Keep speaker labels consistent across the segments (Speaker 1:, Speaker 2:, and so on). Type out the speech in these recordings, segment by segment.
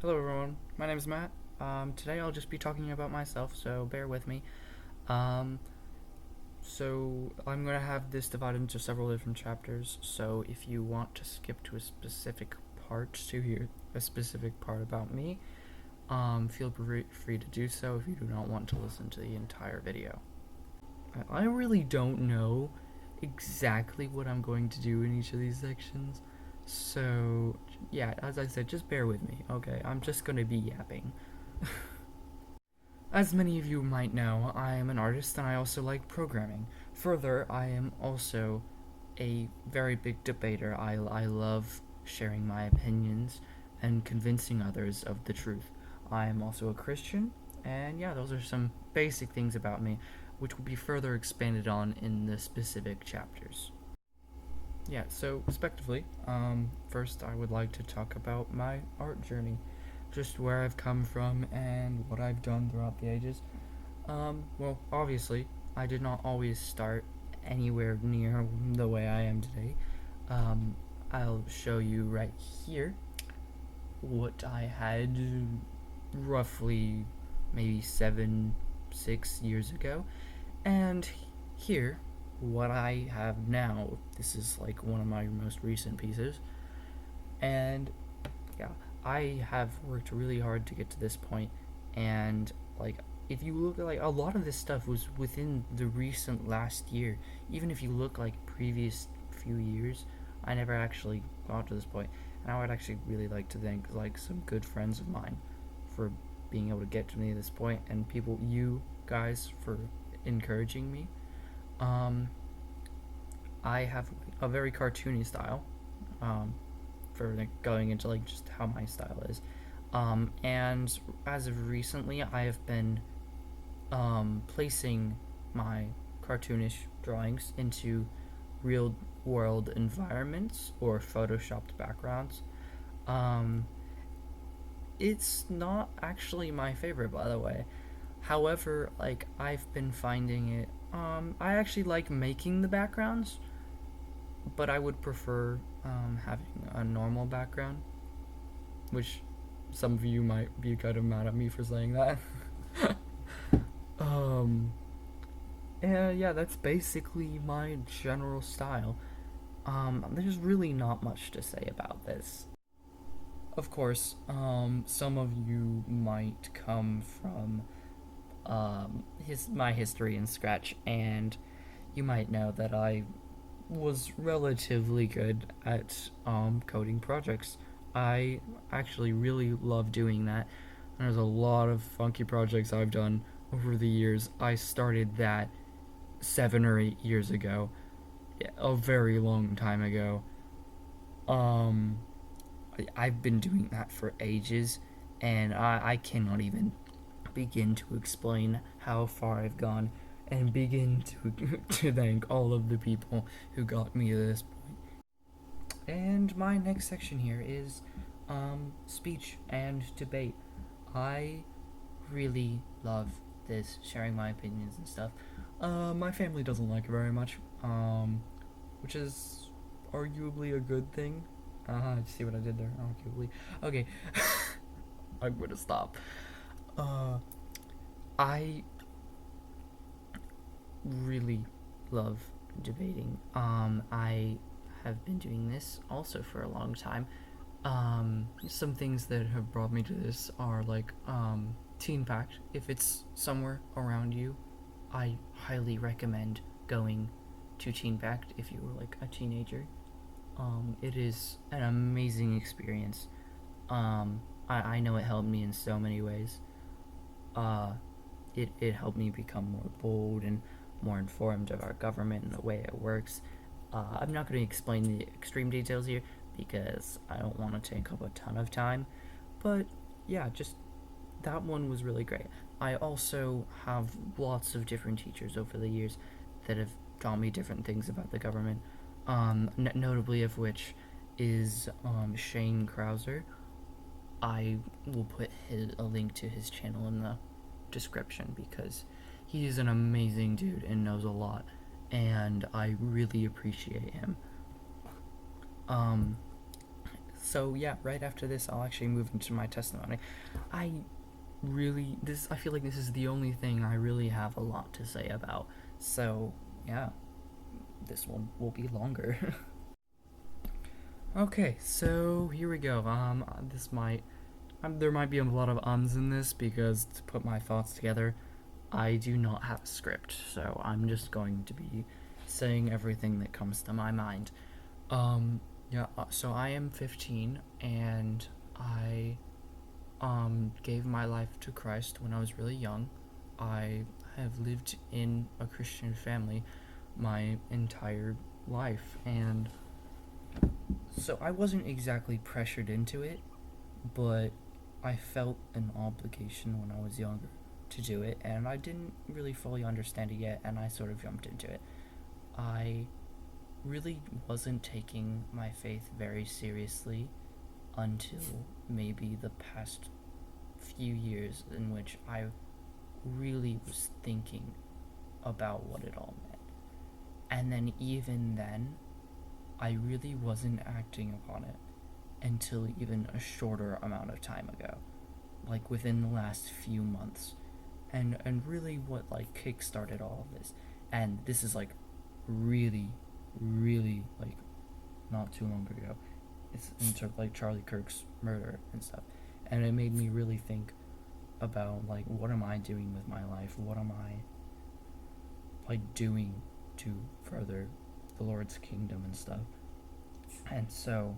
Speaker 1: Hello everyone, my name is Matt. Today I'll just be talking about myself, so bear with me. Um, so I'm going to have this divided into several different chapters, so if you want to skip to a specific part to hear a specific part about me, feel free to do so if you do not want to listen to the entire video. I really don't know exactly what I'm going to do in each of these sections, so yeah, as I said, just bear with me, okay? I'm just going to be yapping. As many of you might know, I am an artist and I also like programming. Further, I am also a very big debater. I love sharing my opinions and convincing others of the truth. I am also a Christian, and yeah, those are some basic things about me, which will be further expanded on in the specific chapters. Yeah, so respectively, first I would like to talk about my art journey, just where I've come from and what I've done throughout the ages. Well, obviously, I did not always start anywhere near the way I am today. Um, I'll show you right here what I had roughly maybe 6 years ago, and here what I have now. This is like one of my most recent pieces, and yeah, I have worked really hard to get to this point, and like if you look at like a lot of this stuff was within the recent last year. Even if you look like previous few years, I never actually got to this point, and I would actually really like to thank like some good friends of mine for being able to get to me at this point, and people, you guys, for encouraging me. Um, I have a very cartoony style. Um, for like going into like just how my style is. And as of recently, I have been placing my cartoonish drawings into real world environments or photoshopped backgrounds. Um, it's not actually my favorite, by the way. However, like I've been finding it. I actually like making the backgrounds, but I would prefer having a normal background, which some of you might be kind of mad at me for saying that. um, and yeah, that's basically my general style. There's really not much to say about this. Of course, some of you might come from my history in Scratch, and you might know that I was relatively good at coding projects. I actually really love doing that. There's a lot of funky projects I've done over the years. I started that 7 or 8 years ago, a very long time ago. Um, I've been doing that for ages, and I cannot even begin to explain how far I've gone and begin to to thank all of the people who got me to this point. And my next section here is speech and debate. I really love this, sharing my opinions and stuff. My family doesn't like it very much, which is arguably a good thing. See what I did there? Arguably. Okay, I'm gonna stop. Uh, I really love debating. I have been doing this also for a long time. Some things that have brought me to this are like Teen Pact. If it's somewhere around you, I highly recommend going to Teen Pact if you were like a teenager. It is an amazing experience. I know it helped me in so many ways. Uh, it helped me become more bold and more informed of our government and the way it works. I'm not going to explain the extreme details here because I don't want to take up a ton of time, but yeah, just that one was really great. I also have lots of different teachers over the years that have taught me different things about the government, notably of which is Shane Krauser. I will put a link to his channel in the description because he's an amazing dude and knows a lot, and I really appreciate him. Um, So yeah, right after this, I'll actually move into my testimony. I I feel like this is the only thing I really have a lot to say about. So yeah, this one will be longer. Okay, so here we go. This might there might be a lot of ums in this because to put my thoughts together, I do not have a script, so I'm just going to be saying everything that comes to my mind. Yeah, so I am 15 and I gave my life to Christ when I was really young. I have lived in a Christian family my entire life, and so I wasn't exactly pressured into it, but I felt an obligation when I was younger to do it, and I didn't really fully understand it yet, and I sort of jumped into it. I really wasn't taking my faith very seriously until maybe the past few years, in which I really was thinking about what it all meant. And then, even then, I really wasn't acting upon it until even a shorter amount of time ago, like within the last few months. And really what like kickstarted all of this, and this is like really, really like not too long ago. It's into like Charlie Kirk's murder and stuff, and it made me really think about like what am I doing with my life? What am I like doing to further the Lord's kingdom and stuff? And so,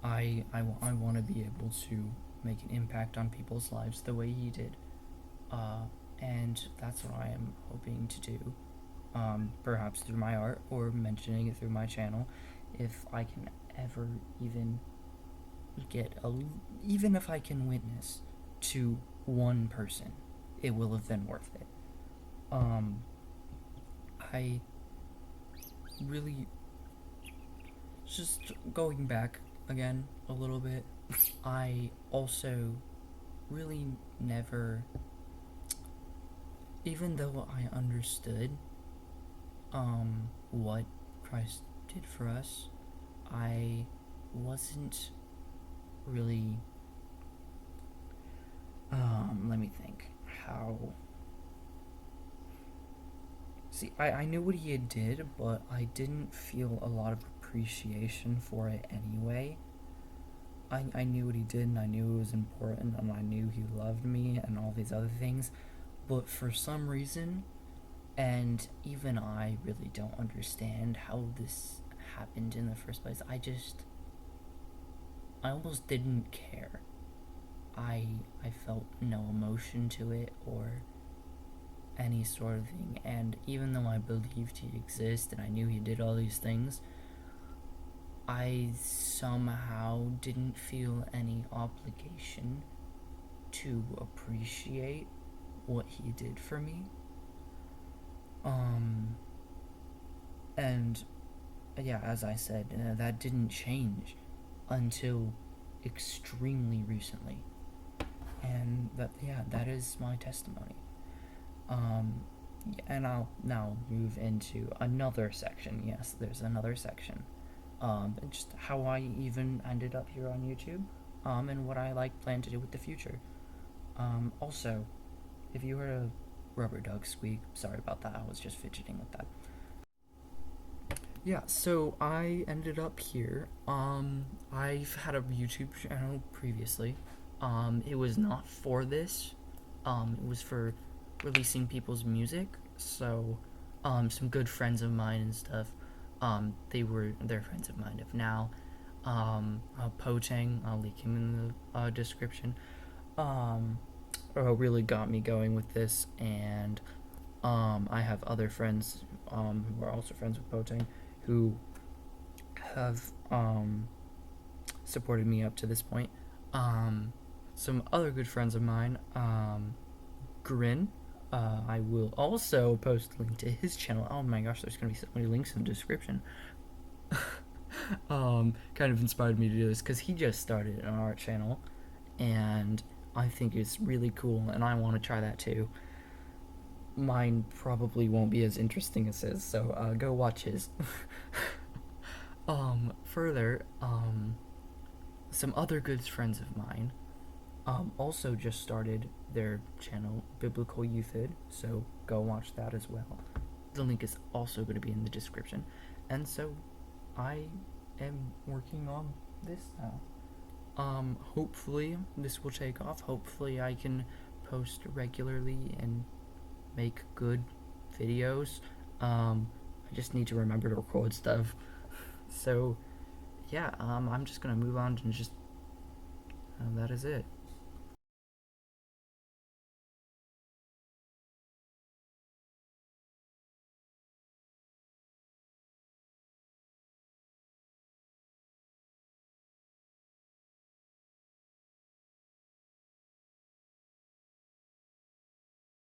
Speaker 1: I want to be able to make an impact on people's lives the way he did, and that's what I am hoping to do. Perhaps through my art or mentioning it through my channel, if I can ever even get a, even if I can witness to one person, it will have been worth it. Um, I really just going back again a little bit. I also really never, even though I understood what Christ did for us, I wasn't really let me think how. See, I knew what he did, but I didn't feel a lot of appreciation for it anyway. I knew what he did, and I knew it was important, and I knew he loved me, and all these other things. But for some reason, and even I really don't understand how this happened in the first place, I almost didn't care. I felt no emotion to it or any sort of thing, and even though I believed he existed and I knew he did all these things, I somehow didn't feel any obligation to appreciate what he did for me. Um, and yeah, as I said, that didn't change until extremely recently. And that is my testimony. Um, and I'll now move into another section. Yes, there's another section. Just how I even ended up here on YouTube. And what I plan to do with the future. Also, if you heard a rubber duck squeak, sorry about that. I was just fidgeting with that. Yeah, so I ended up here. I've had a YouTube channel previously. It was not for this. It was for releasing people's music. So, some good friends of mine and stuff. They're friends of mine of now. Potang, I'll link him in the description. Um, really got me going with this, and I have other friends who are also friends with Potang who have supported me up to this point. Some other good friends of mine, Grin. I will also post a link to his channel. Oh my gosh, there's gonna be so many links in the description. Kind of inspired me to do this because he just started an art channel, and I think it's really cool, and I want to try that too. Mine probably won't be as interesting as his, so go watch his. Further, some other good friends of mine also just started their channel, Biblical Youthid, so go watch that as well. The link is also going to be in the description. And so I am working on this now. Hopefully this will take off. Hopefully I can post regularly and make good videos. I just need to remember to record stuff. So yeah, I'm just gonna move on and just that is it.